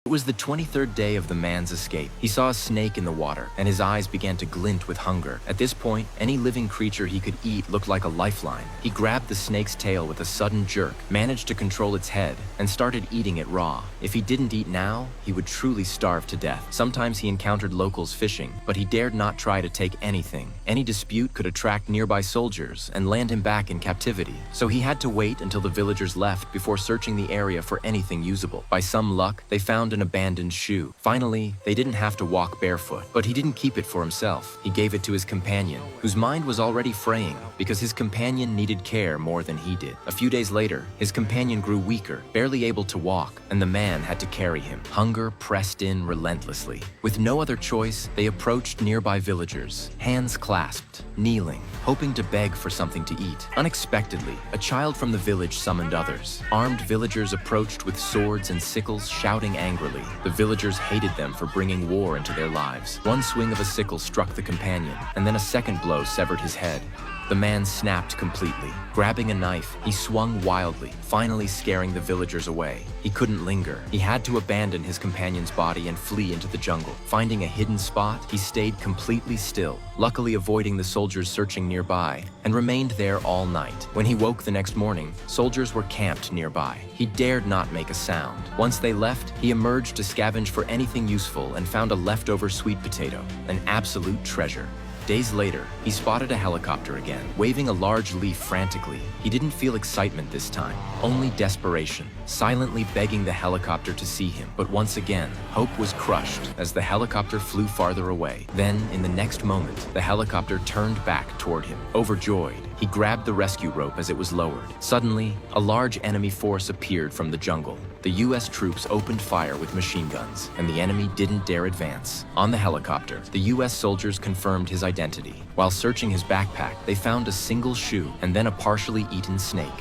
It was the 23rd day of the man's escape. He saw a snake in the water, and his eyes began to glint with hunger. At this point, any living creature he could eat looked like a lifeline. He grabbed the snake's tail with a sudden jerk, managed to control its head, and started eating it raw. If he didn't eat now, he would truly starve to death. Sometimes he encountered locals fishing, but he dared not try to take anything. Any dispute could attract nearby soldiers and land him back in captivity. So he had to wait until the villagers left before searching the area for anything usable. By some luck, they found an abandoned shoe. Finally, they didn't have to walk barefoot, but he didn't keep it for himself. He gave it to his companion, whose mind was already fraying because his companion needed care more than he did. A few days later, his companion grew weaker, barely able to walk, and the man had to carry him. Hunger pressed in relentlessly. With no other choice, they approached nearby villagers, hands clasped, kneeling, hoping to beg for something to eat. Unexpectedly, a child from the village summoned others. Armed villagers approached with swords and sickles, shouting angrily. The villagers hated them for bringing war into their lives. One swing of a sickle struck the companion, and then a second blow severed his head. The man snapped completely. Grabbing a knife, he swung wildly, finally scaring the villagers away. He couldn't linger. He had to abandon his companion's body and flee into the jungle. Finding a hidden spot, he stayed completely still, luckily avoiding the soldiers searching nearby, and remained there all night. When he woke the next morning, soldiers were camped nearby. He dared not make a sound. Once they left, he emerged to scavenge for anything useful and found a leftover sweet potato, an absolute treasure. Days later, he spotted a helicopter again, waving a large leaf frantically. He didn't feel excitement this time, only desperation, silently begging the helicopter to see him. But once again, hope was crushed as the helicopter flew farther away. Then, in the next moment, the helicopter turned back toward him. Overjoyed, he grabbed the rescue rope as it was lowered. Suddenly, a large enemy force appeared from the jungle. The US troops opened fire with machine guns, and the enemy didn't dare advance. On the helicopter, the US soldiers confirmed his identity. While searching his backpack, they found a single shoe and then a partially eaten snake.